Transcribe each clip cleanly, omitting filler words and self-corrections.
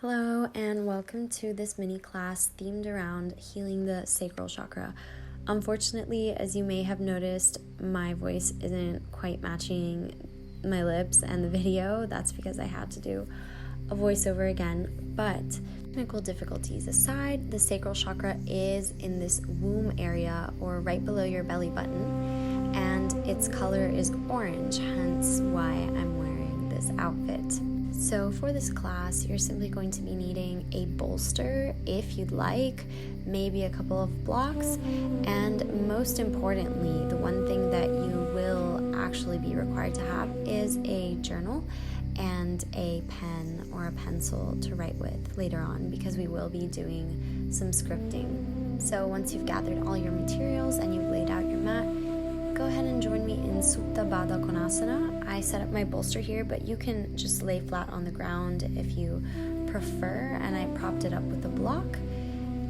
Hello and welcome to this mini class themed around healing the sacral chakra. Unfortunately, as you may have noticed, my voice isn't quite matching my lips and the video. That's because I had to do a voiceover again. But technical difficulties aside, the sacral chakra is in this womb area or right below your belly button, and its color is orange, hence why I'm wearing this outfit. So for this class, you're simply going to be needing a bolster if you'd like, maybe a couple of blocks, and most importantly, the one thing that you will actually be required to have is a journal and a pen or a pencil to write with later on, because we will be doing some scripting. So once you've gathered all your materials and you've laid out your mat, go ahead and join me in Supta Baddha Konasana. I set up my bolster here, but you can just lay flat on the ground if you prefer, and I propped it up with a block.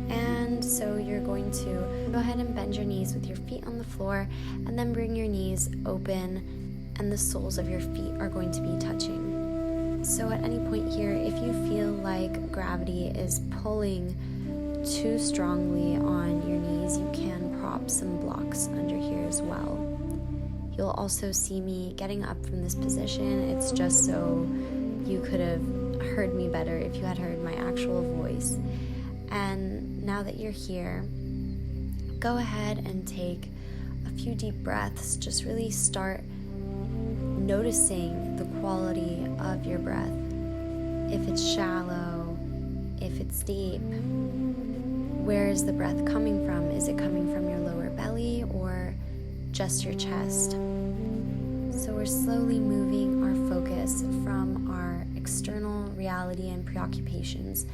And so you're going to go ahead and bend your knees with your feet on the floor, and then bring your knees open, and the soles of your feet are going to be touching. So at any point here, if you feel like gravity is pulling too strongly on your knees, you can prop some blocks under here as well. You'll also see me getting up from this position. It's just so you could have heard me better if you had heard my actual voice. And now that you're here, go ahead and take a few deep breaths. Just really start noticing the quality of your breath. If it's shallow, if it's deep, where is the breath coming from? Is it coming from your lower belly or just your chest? So we're slowly moving our focus from our external reality and preoccupations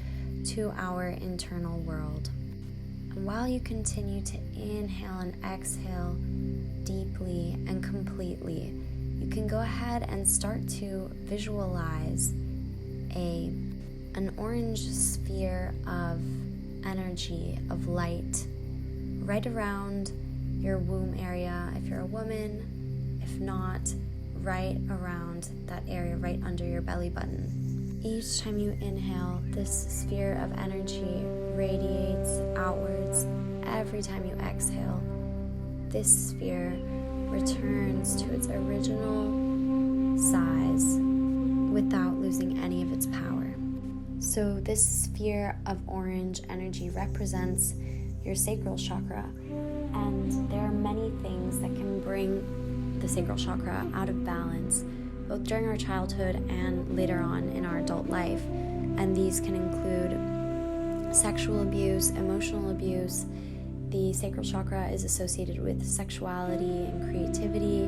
to our internal world. And while you continue to inhale and exhale deeply and completely, you can go ahead and start to visualize an orange sphere of energy, of light, right around your womb area if you're a woman. If not, right around that area, right under your belly button. Each time you inhale, this sphere of energy radiates outwards. Every time you exhale, this sphere returns to its original size without losing any of its power. So this sphere of orange energy represents your sacral chakra, and there are many things that can bring the sacral chakra out of balance, both during our childhood and later on in our adult life. And these can include sexual abuse, emotional abuse. The sacral chakra is associated with sexuality and creativity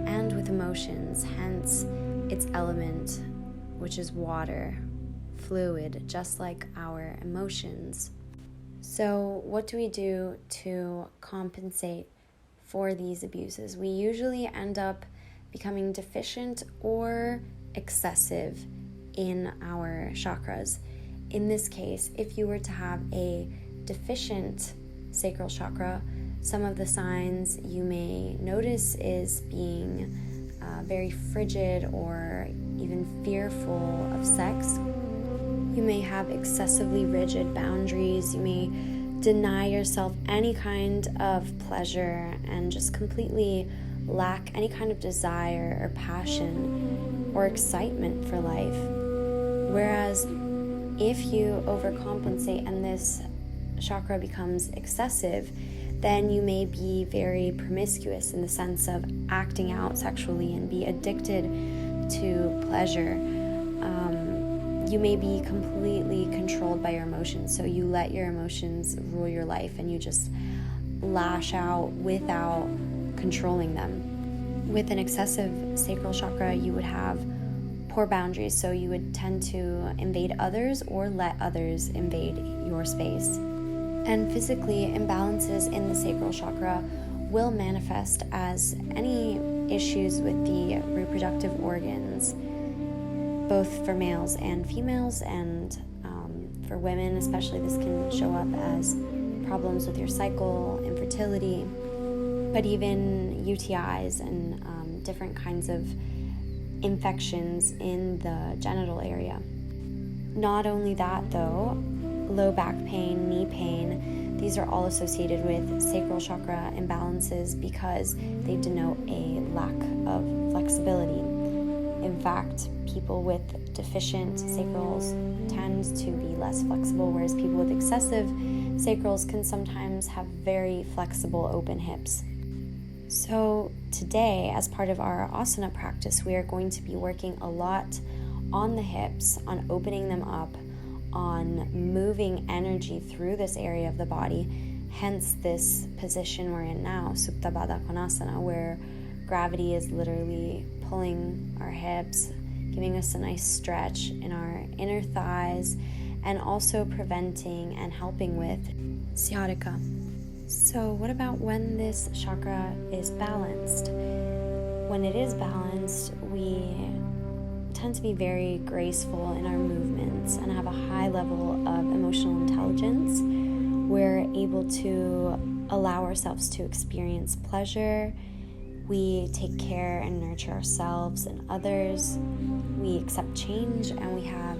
and with emotions, hence its element, which is water, fluid, just like our emotions. So what do we do to compensate for these abuses? We usually end up becoming deficient or excessive in our chakras. In this case, if you were to have a deficient sacral chakra, some of the signs you may notice is being very frigid or even fearful of sex. You may have excessively rigid boundaries. You may deny yourself any kind of pleasure and just completely lack any kind of desire or passion or excitement for life. Whereas if you overcompensate and this chakra becomes excessive, then you may be very promiscuous in the sense of acting out sexually and be addicted to pleasure. You may be completely controlled by your emotions, so you let your emotions rule your life and you just lash out without controlling them. With an excessive sacral chakra, you would have poor boundaries, so you would tend to invade others or let others invade your space. And physically, imbalances in the sacral chakra will manifest as any issues with the reproductive organs, both for males and females, and for women especially, this can show up as problems with your cycle, infertility, but even UTIs and different kinds of infections in the genital area. Not only that though, low back pain, knee pain, these are all associated with sacral chakra imbalances because they denote a lack of flexibility. In fact, people with deficient sacrals tend to be less flexible, whereas people with excessive sacrals can sometimes have very flexible open hips. So today, as part of our asana practice, we are going to be working a lot on the hips, on opening them up, on moving energy through this area of the body, hence this position we're in now, Supta Baddha Konasana, where gravity is literally pulling our hips, giving us a nice stretch in our inner thighs, and also preventing and helping with sciatica. So what about when this chakra is balanced? When it is balanced, we tend to be very graceful in our movements and have a high level of emotional intelligence. We're able to allow ourselves to experience pleasure. We take care and nurture ourselves and others. We accept change, and we have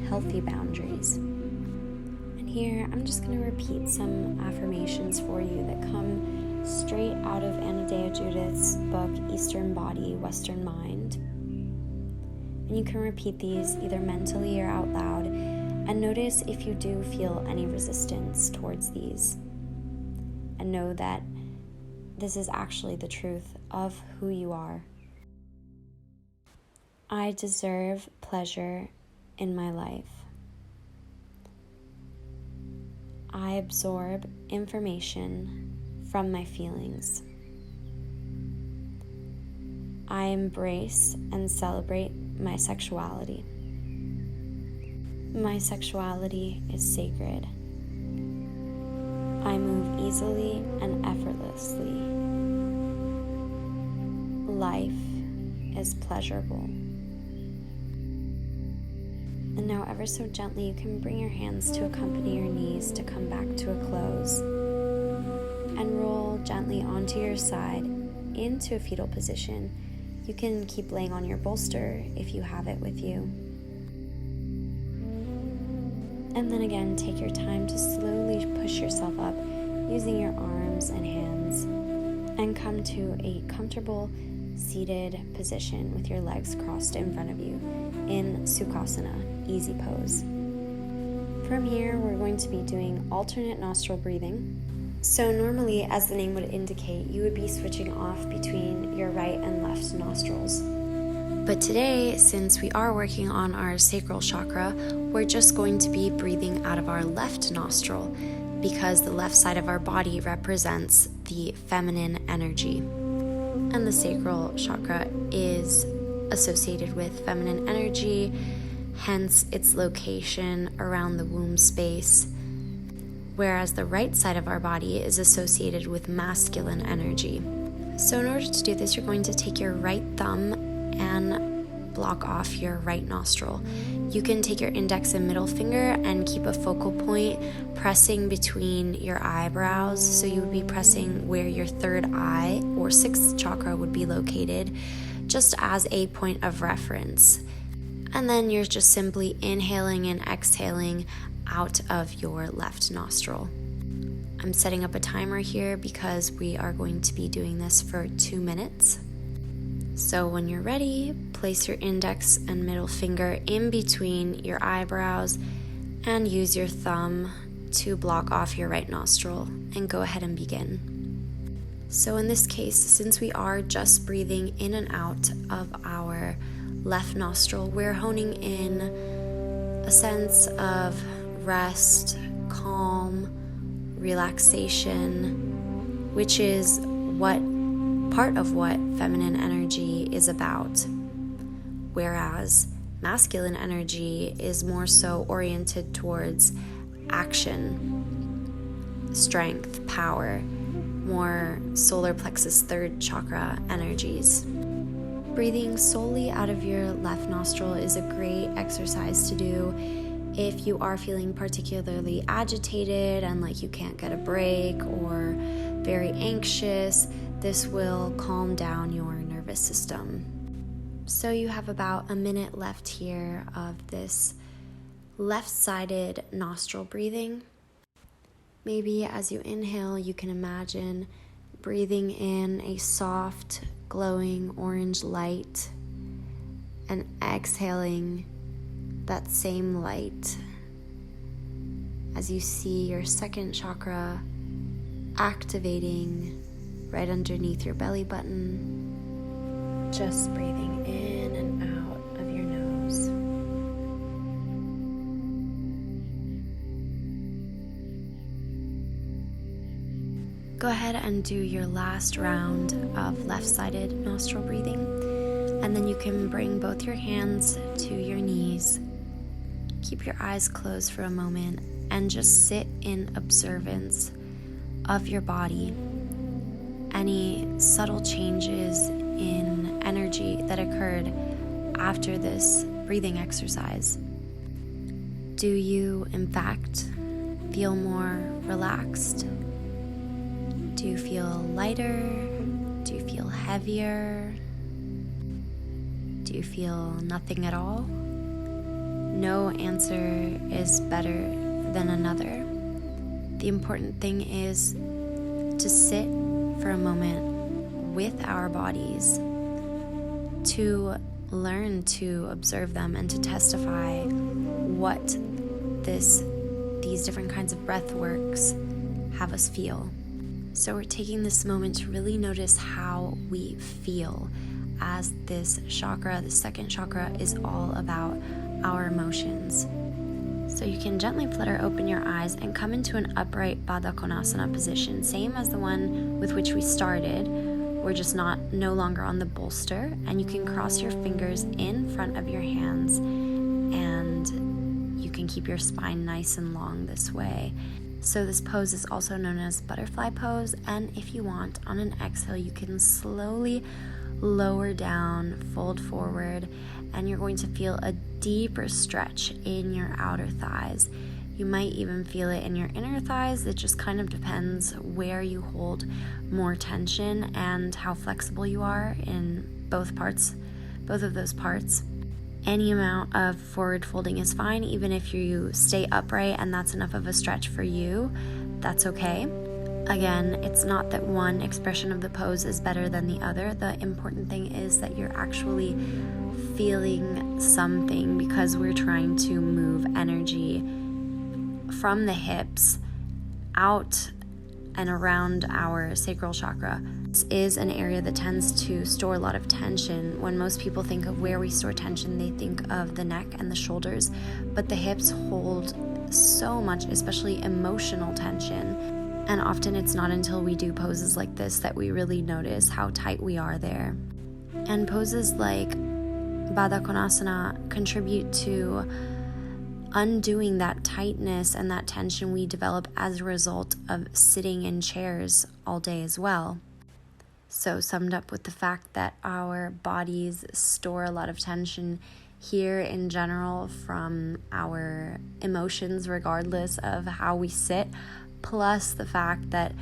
healthy boundaries. And here, I'm just going to repeat some affirmations for you that come straight out of Anodea Judith's book, Eastern Body, Western Mind. And you can repeat these either mentally or out loud, and notice if you do feel any resistance towards these. And know that this is actually the truth of who you are. I deserve pleasure in my life. I absorb information from my feelings. I embrace and celebrate my sexuality. My sexuality is sacred. I move easily and effortlessly. Life is pleasurable. And now, ever so gently, you can bring your hands to accompany your knees to come back to a close. And roll gently onto your side into a fetal position. You can keep laying on your bolster if you have it with you. And then again, take your time to slowly push yourself up using your arms and hands, and come to a comfortable seated position with your legs crossed in front of you in Sukhasana, easy pose. From here, we're going to be doing alternate nostril breathing. So normally, as the name would indicate, you would be switching off between your right and left nostrils. But today, since we are working on our sacral chakra, we're just going to be breathing out of our left nostril because the left side of our body represents the feminine energy. And the sacral chakra is associated with feminine energy, hence its location around the womb space, whereas the right side of our body is associated with masculine energy. So in order to do this, you're going to take your right thumb and block off your right nostril. You can take your index and middle finger and keep a focal point pressing between your eyebrows. So you would be pressing where your third eye or sixth chakra would be located, just as a point of reference. And then you're just simply inhaling and exhaling out of your left nostril. I'm setting up a timer here because we are going to be doing this for 2 minutes. So when you're ready, place your index and middle finger in between your eyebrows and use your thumb to block off your right nostril, and go ahead and begin. So in this case, since we are just breathing in and out of our left nostril, we're honing in a sense of rest, calm, relaxation, which is part of what feminine energy is about, whereas masculine energy is more so oriented towards action, strength, power, more solar plexus third chakra energies. Breathing solely out of your left nostril is a great exercise to do if you are feeling particularly agitated and like you can't get a break or very anxious. This will calm down your nervous system. So you have about a minute left here of this left-sided nostril breathing. Maybe as you inhale, you can imagine breathing in a soft, glowing orange light and exhaling that same light as you see your second chakra activating right underneath your belly button, just breathing in and out of your nose. Go ahead and do your last round of left-sided nostril breathing, and then you can bring both your hands to your knees. Keep your eyes closed for a moment and just sit in observance of your body. Any subtle changes in energy that occurred after this breathing exercise. Do you, in fact, feel more relaxed? Do you feel lighter? Do you feel heavier? Do you feel nothing at all? No answer is better than another. The important thing is to sit for a moment with our bodies, to learn to observe them and to testify what these different kinds of breath works have us feel. So we're taking this moment to really notice how we feel, as this chakra, the second chakra, is all about our emotions. So you can gently flutter open your eyes and come into an upright Baddha Konasana position, same as the one with which we started. We're just no longer on the bolster, and you can cross your fingers in front of your hands, and you can keep your spine nice and long this way. So this pose is also known as butterfly pose, and if you want, on an exhale, you can slowly lower down, fold forward, and you're going to feel a deeper stretch in your outer thighs. You might even feel it in your inner thighs. It just kind of depends where you hold more tension and how flexible you are in both of those parts. Any amount of forward folding is fine, even if you stay upright and that's enough of a stretch for you, that's okay. Again, it's not that one expression of the pose is better than the other. The important thing is that you're actually feeling something, because we're trying to move energy from the hips out and around our sacral chakra. This is an area that tends to store a lot of tension. When most people think of where we store tension, they think of the neck and the shoulders, but the hips hold so much, especially emotional tension. And often it's not until we do poses like this that we really notice how tight we are there. And poses like Baddha Konasana contribute to undoing that tightness and that tension we develop as a result of sitting in chairs all day as well. So summed up with the fact that our bodies store a lot of tension here in general from our emotions, regardless of how we sit, plus the fact that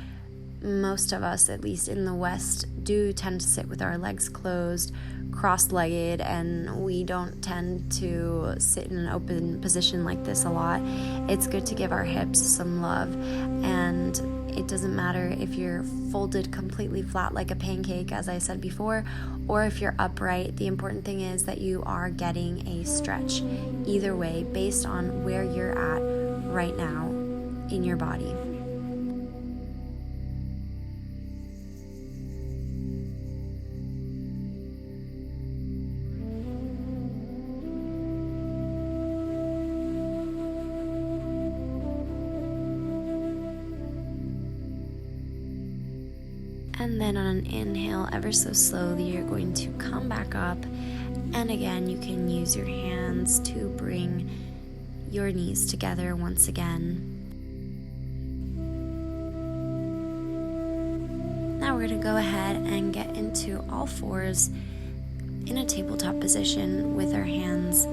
most of us, at least in the West, do tend to sit with our legs closed, cross-legged, and we don't tend to sit in an open position like this a lot. It's good to give our hips some love, and it doesn't matter if you're folded completely flat like a pancake, as I said before, or if you're upright. The important thing is that you are getting a stretch either way based on where you're at right now in your body. And then on an inhale, ever so slowly, you're going to come back up. And again, you can use your hands to bring your knees together once again. Now we're going to go ahead and get into all fours in a tabletop position with our hands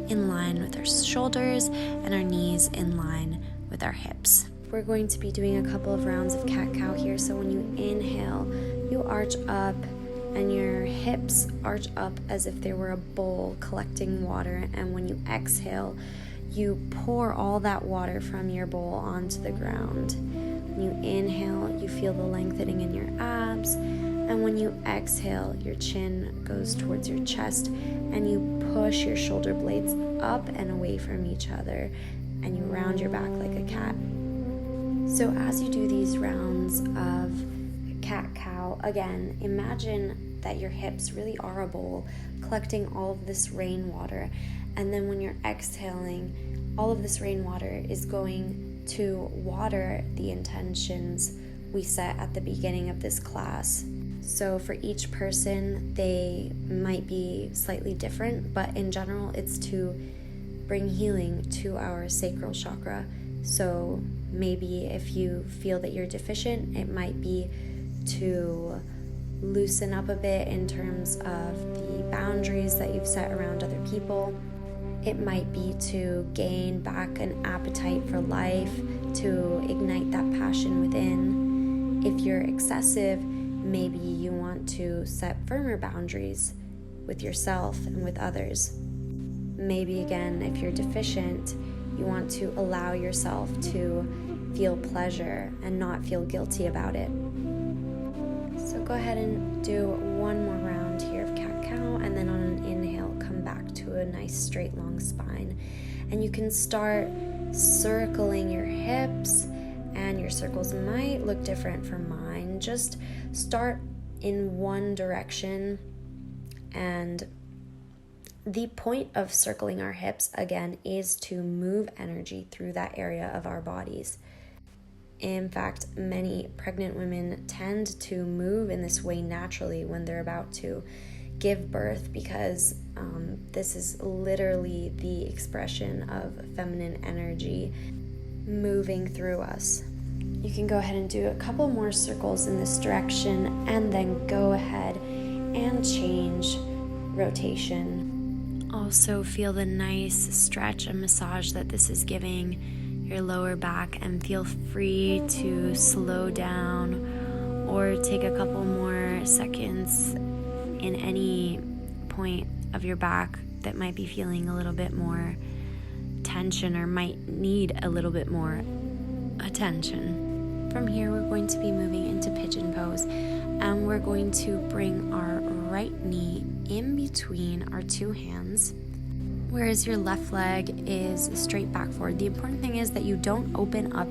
in line with our shoulders and our knees in line with our hips. We're going to be doing a couple of rounds of cat-cow here. So when you inhale, you arch up and your hips arch up as if they were a bowl collecting water. And when you exhale, you pour all that water from your bowl onto the ground. When you inhale, you feel the lengthening in your abs, and when you exhale, your chin goes towards your chest, and you push your shoulder blades up and away from each other, and you round your back like a cat. So as you do these rounds of cat-cow, again, imagine that your hips really are a bowl, collecting all of this rainwater. And then when you're exhaling, all of this rainwater is going to water the intentions we set at the beginning of this class. So for each person, they might be slightly different, but in general, it's to bring healing to our sacral chakra. So maybe if you feel that you're deficient, it might be to loosen up a bit in terms of the boundaries that you've set around other people. It might be to gain back an appetite for life, to ignite that passion within. If you're excessive, maybe you want to set firmer boundaries with yourself and with others. Maybe again, if you're deficient, you want to allow yourself to feel pleasure and not feel guilty about it. So go ahead and do one more round here of cat-cow, and then on an inhale, come back to a nice straight long spine. And you can start circling your hips, and your circles might look different from mine. Just start in one direction, and the point of circling our hips, again, is to move energy through that area of our bodies. In fact, many pregnant women tend to move in this way naturally when they're about to give birth, because this is literally the expression of feminine energy moving through us. You can go ahead and do a couple more circles in this direction, and then go ahead and change rotation. Also feel the nice stretch and massage that this is giving your lower back, and feel free to slow down or take a couple more seconds in any point of your back that might be feeling a little bit more tension or might need a little bit more attention. From here, we're going to be moving into pigeon pose, and we're going to bring our right knee in between our two hands, whereas your left leg is straight back forward. The important thing is that you don't open up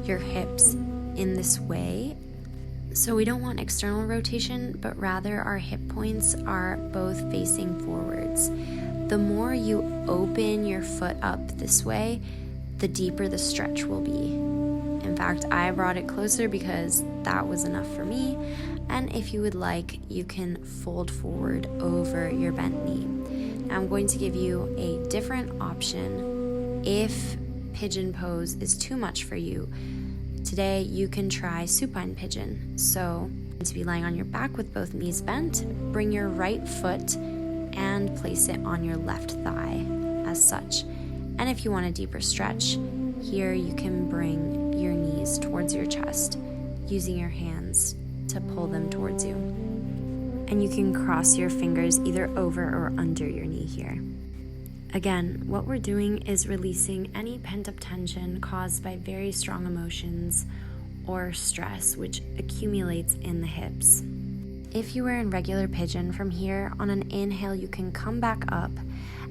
your hips in this way. So we don't want external rotation, but rather our hip points are both facing forwards. The more you open your foot up this way, the deeper the stretch will be. In fact, I brought it closer because that was enough for me. And if you would like, you can fold forward over your bent knee. Now I'm going to give you a different option if pigeon pose is too much for you. Today, you can try supine pigeon. So, to be lying on your back with both knees bent, bring your right foot and place it on your left thigh as such. And if you want a deeper stretch, here you can bring your knees towards your chest, using your hands to pull them towards you. And you can cross your fingers either over or under your knee here. Again, what we're doing is releasing any pent-up tension caused by very strong emotions or stress, which accumulates in the hips. If you were in regular pigeon, from here, on an inhale, you can come back up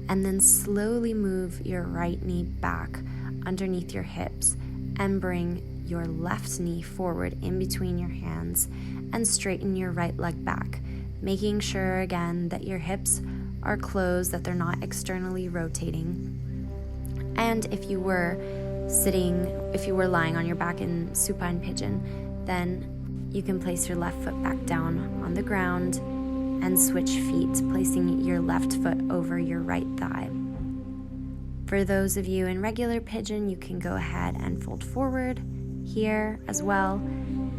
and then slowly move your right knee back underneath your hips and bring your left knee forward in between your hands and straighten your right leg back, making sure again that your hips are closed, that they're not externally rotating. And if you were lying on your back in supine pigeon, then you can place your left foot back down on the ground and switch feet, placing your left foot over your right thigh. For those of you in regular pigeon, you can go ahead and fold forward here as well.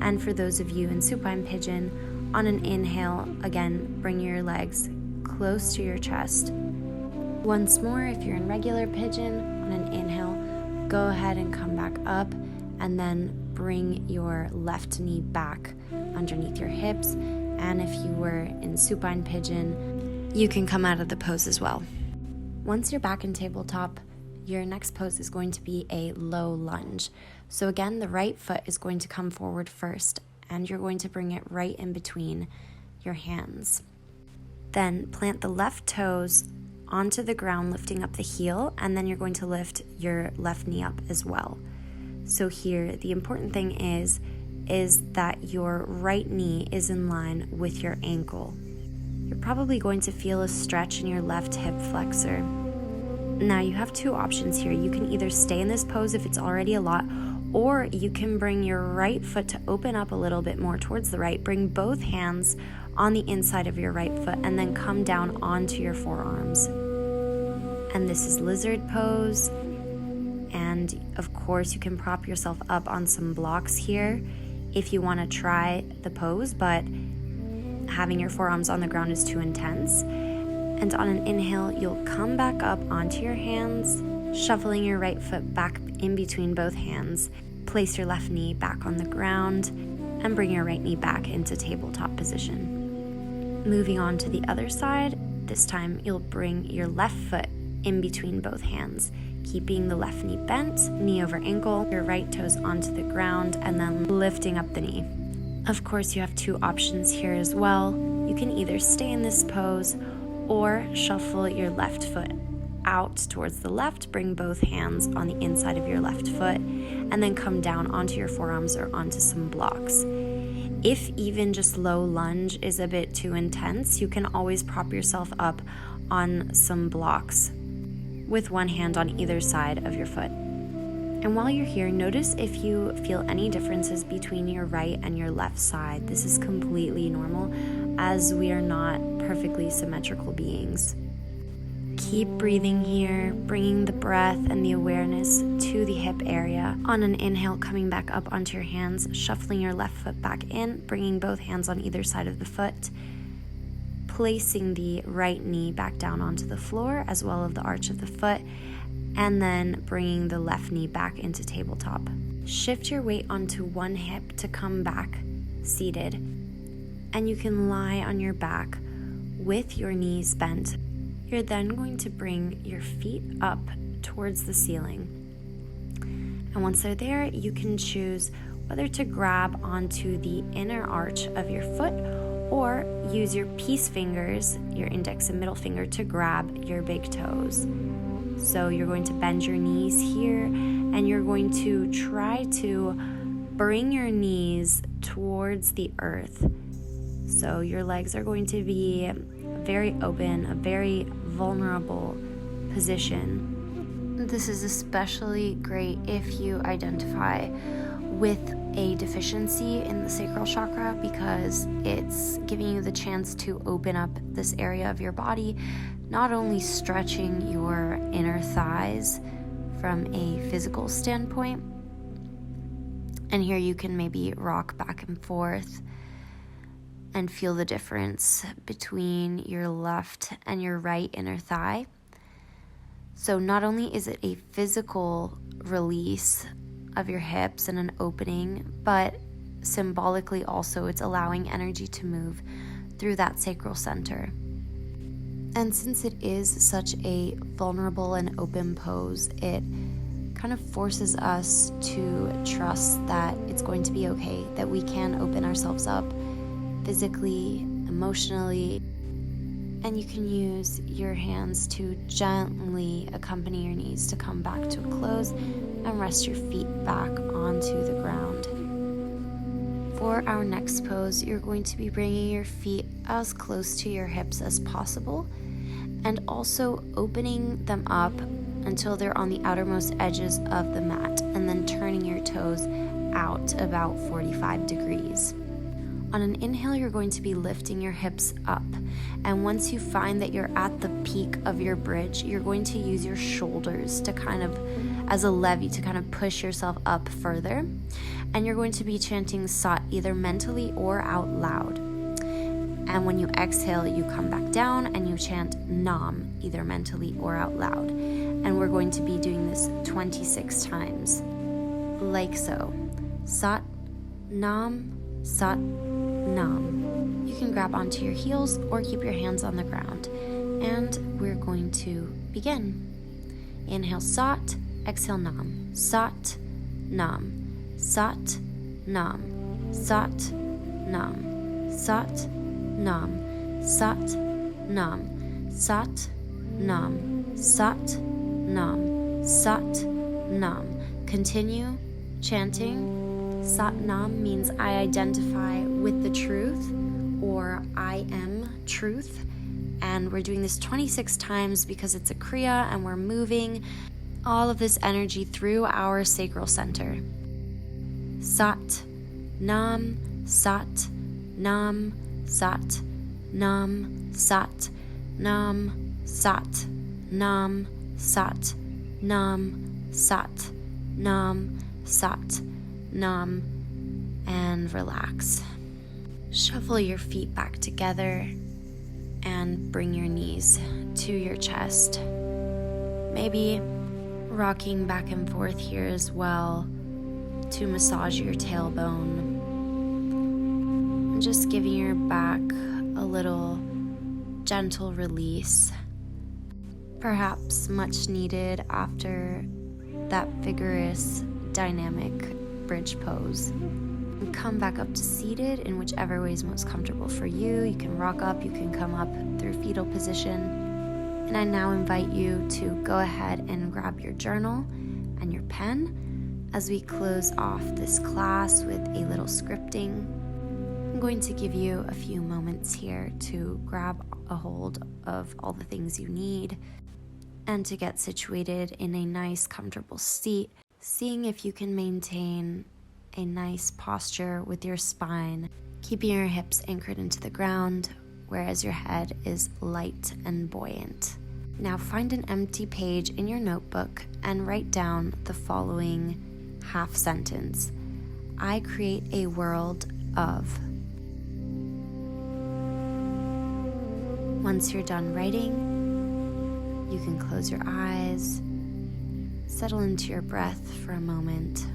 And for those of you in supine pigeon, on an inhale, again, bring your legs close to your chest. Once more, if you're in regular pigeon, on an inhale, go ahead and come back up, and then bring your left knee back underneath your hips. And if you were in supine pigeon, you can come out of the pose as well. Once you're back in tabletop, your next pose is going to be a low lunge. So again, the right foot is going to come forward first, and you're going to bring it right in between your hands. Then plant the left toes onto the ground, lifting up the heel, and then you're going to lift your left knee up as well. So here, the important thing is that your right knee is in line with your ankle. You're probably going to feel a stretch in your left hip flexor. Now you have two options here. You can either stay in this pose if it's already a lot, or you can bring your right foot to open up a little bit more towards the right. Bring both hands on the inside of your right foot and then come down onto your forearms. And this is lizard pose. And of course, you can prop yourself up on some blocks here if you want to try the pose, but having your forearms on the ground is too intense. And on an inhale, you'll come back up onto your hands, shuffling your right foot back in between both hands. Place your left knee back on the ground and bring your right knee back into tabletop position. Moving on to the other side, this time you'll bring your left foot in between both hands, keeping the left knee bent, knee over ankle, your right toes onto the ground, and then lifting up the knee. Of course, you have two options here as well. You can either stay in this pose or shuffle your left foot out towards the left, bring both hands on the inside of your left foot, and then come down onto your forearms or onto some blocks. If even just low lunge is a bit too intense, you can always prop yourself up on some blocks with one hand on either side of your foot. And while you're here, notice if you feel any differences between your right and your left side. This is completely normal, as we are not perfectly symmetrical beings. Keep breathing here, bringing the breath and the awareness to the hip area. On an inhale, coming back up onto your hands, shuffling your left foot back in, bringing both hands on either side of the foot, placing the right knee back down onto the floor as well as the arch of the foot, and then bringing the left knee back into tabletop. Shift your weight onto one hip to come back seated, and you can lie on your back with your knees bent. You're then going to bring your feet up towards the ceiling. And once they're there, you can choose whether to grab onto the inner arch of your foot or use your peace fingers, your index and middle finger, to grab your big toes. So you're going to bend your knees here, and you're going to try to bring your knees towards the earth. So your legs are going to be very open, a very vulnerable position. This is especially great if you identify with a deficiency in the sacral chakra, because it's giving you the chance to open up this area of your body, not only stretching your inner thighs from a physical standpoint, and here you can maybe rock back and forth and feel the difference between your left and your right inner thigh. So not only is it a physical release of your hips and an opening, but symbolically also it's allowing energy to move through that sacral center. And since it is such a vulnerable and open pose, it kind of forces us to trust that it's going to be okay, that we can open ourselves up physically, emotionally, and you can use your hands to gently accompany your knees to come back to a close and rest your feet back onto the ground. For our next pose, you're going to be bringing your feet as close to your hips as possible, and also opening them up until they're on the outermost edges of the mat, and then turning your toes out about 45 degrees. On an inhale, you're going to be lifting your hips up, and once you find that you're at the peak of your bridge, you're going to use your shoulders to kind of, as a levy, to kind of push yourself up further, and you're going to be chanting Sat either mentally or out loud. And when you exhale, you come back down and you chant Nam, either mentally or out loud. And we're going to be doing this 26 times, like so. Sat, Nam, Sat, Nam. You can grab onto your heels or keep your hands on the ground. And we're going to begin. Inhale Sat, exhale Nam. Sat, Nam. Sat, Nam. Sat, Nam. Sat, Nam. Sat, Nam. Sat, Nam. Sat, Nam. Sat, Nam. Continue chanting. Sat Nam means I identify with the truth, or I am truth. And we're doing this 26 times because it's a Kriya and we're moving all of this energy through our sacral center. Sat, Nam, Sat, Nam, Sat, Nam, Sat, Nam, Sat, Nam, Sat, Nam, Sat, Nam, Sat, Nam, and relax. Shuffle your feet back together and bring your knees to your chest. Maybe rocking back and forth here as well to massage your tailbone. And just giving your back a little gentle release, perhaps much needed after that vigorous, dynamic bridge pose. And come back up to seated in whichever way is most comfortable for you. You can rock up, you can come up through fetal position. And I now invite you to go ahead and grab your journal and your pen as we close off this class with a little scripting. I'm going to give you a few moments here to grab a hold of all the things you need and to get situated in a nice, comfortable seat, seeing if you can maintain a nice posture with your spine, keeping your hips anchored into the ground, whereas your head is light and buoyant. Now find an empty page in your notebook and write down the following half sentence. I create a world of. Once you're done writing, you can close your eyes, settle into your breath for a moment,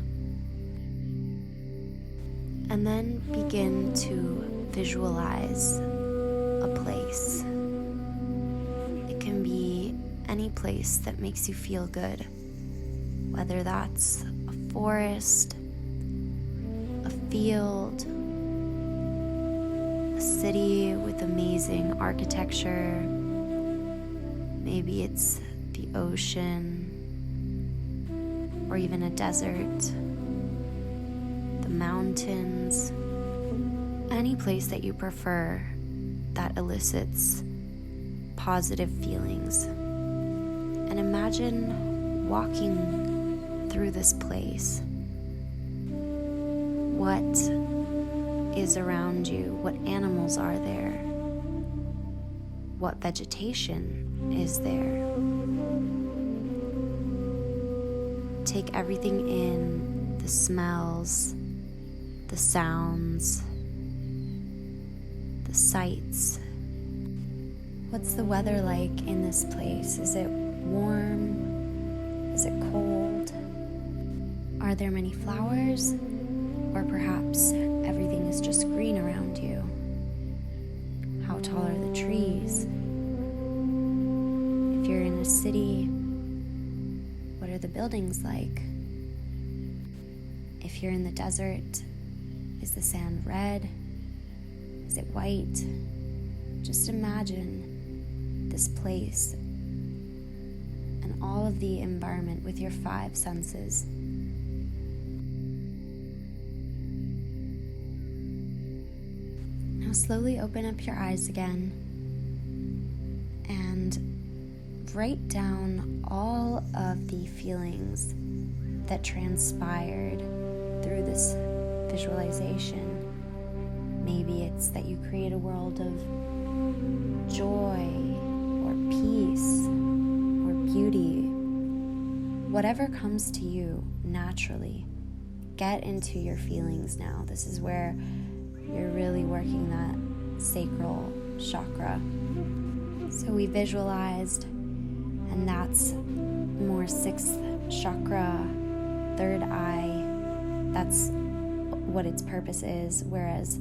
and then begin to visualize a place. It can be any place that makes you feel good, whether that's a forest, a field, a city with amazing architecture. Maybe it's the ocean, or even a desert, the mountains, any place that you prefer that elicits positive feelings. And imagine walking through this place. What is around you? What animals are there? What vegetation is there? Take everything in, the smells, the sounds, the sights. What's the weather like in this place? Is it warm? Is it cold? Are there many flowers? Or perhaps everything is just green around you? How tall are the trees? If you're in a city, what are the buildings like? If you're in the desert, is the sand red? Is it white? Just imagine this place and all of the environment with your 5 senses. Now slowly open up your eyes again and write down all of the feelings that transpired through this visualization. Maybe it's that you create a world of joy or peace or beauty. Whatever comes to you naturally, get into your feelings now. This is where you're really working that sacral chakra. So we visualized, and that's more 6th chakra, 3rd eye. That's what its purpose is. Whereas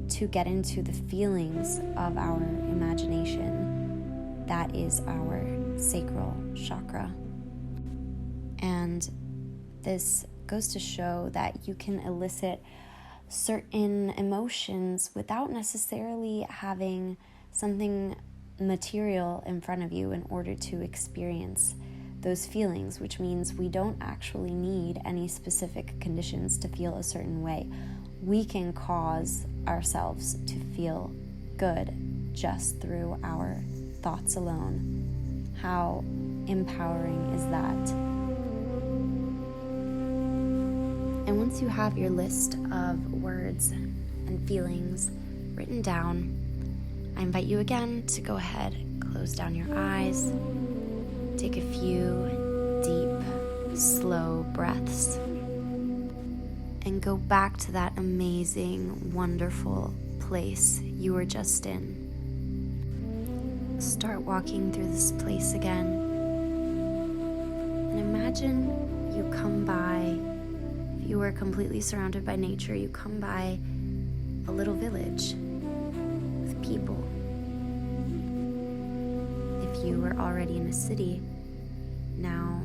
to get into the feelings of our imagination, that is our sacral chakra. And this goes to show that you can elicit certain emotions without necessarily having something material in front of you in order to experience those feelings, which means we don't actually need any specific conditions to feel a certain way. We can cause ourselves to feel good just through our thoughts alone. How empowering is that? And once you have your list of words and feelings written down, I invite you again to go ahead, close down your eyes, take a few deep, slow breaths, and go back to that amazing, wonderful place you were just in. Start walking through this place again, and imagine you come by. You are completely surrounded by nature. You come by a little village with people. If you were already in a city, now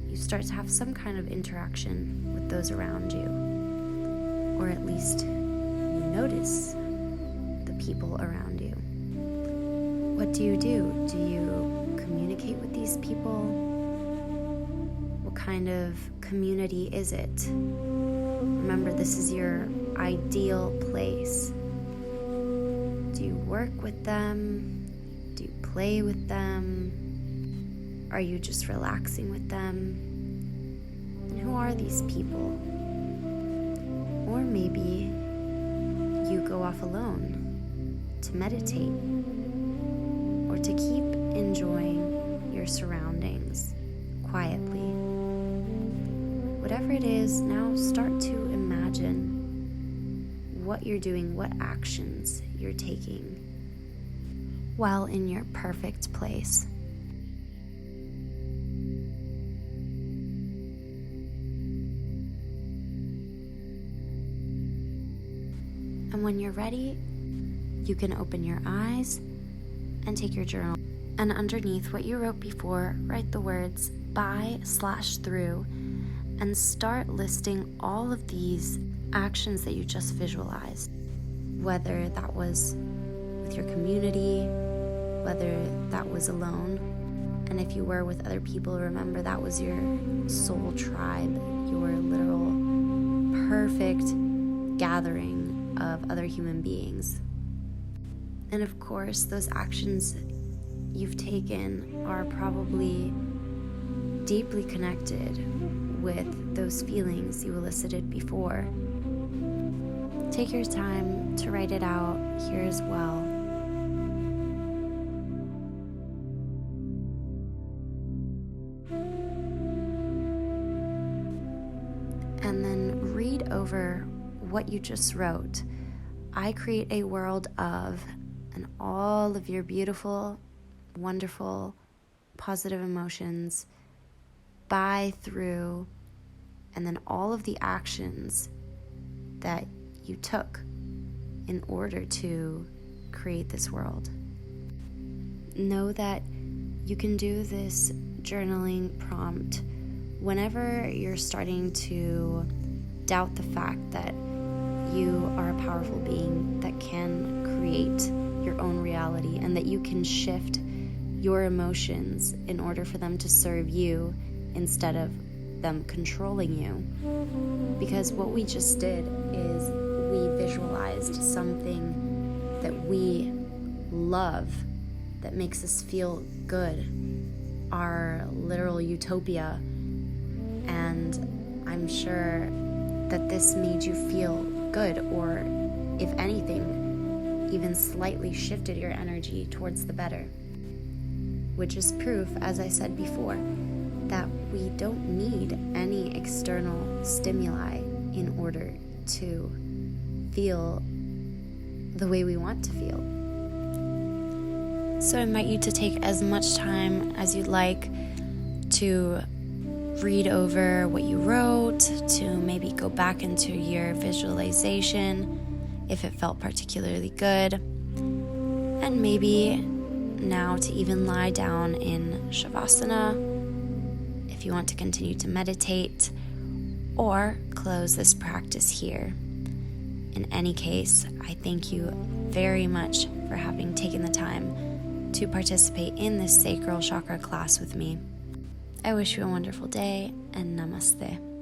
you start to have some kind of interaction with those around you. Or at least you notice the people around you. What do? Do you communicate with these people? What kind of community is it? Remember, this is your ideal place. Do you work with them? Do you play with them? Are you just relaxing with them? And who are these people? Or maybe you go off alone to meditate or to keep enjoying your surroundings quietly. Whatever it is, now start to imagine what you're doing, what actions you're taking while in your perfect place. And when you're ready, you can open your eyes and take your journal. And underneath what you wrote before, write the words by/through and start listing all of these actions that you just visualized. Whether that was with your community, whether that was alone. And if you were with other people, remember that was your soul tribe, your literal perfect gathering of other human beings. And of course, those actions you've taken are probably deeply connected with those feelings you elicited before. Take your time to write it out here as well. And then read over what you just wrote. I create a world of, and all of your beautiful, wonderful, positive emotions by, through, and then all of the actions that you took in order to create this world. Know that you can do this journaling prompt whenever you're starting to doubt the fact that you are a powerful being that can create your own reality and that you can shift your emotions in order for them to serve you instead of them controlling you. Because what we just did is we visualized something that we love, that makes us feel good, our literal utopia. And I'm sure that this made you feel good, or if anything, even slightly shifted your energy towards the better. Which is proof, as I said before, that we don't need any external stimuli in order to feel the way we want to feel. So I invite you to take as much time as you'd like to read over what you wrote, to maybe go back into your visualization if it felt particularly good, and maybe now to even lie down in Shavasana if if you want to continue to meditate or close this practice here. In any case, I thank you very much for having taken the time to participate in this sacral chakra class with me. I wish you a wonderful day, and namaste.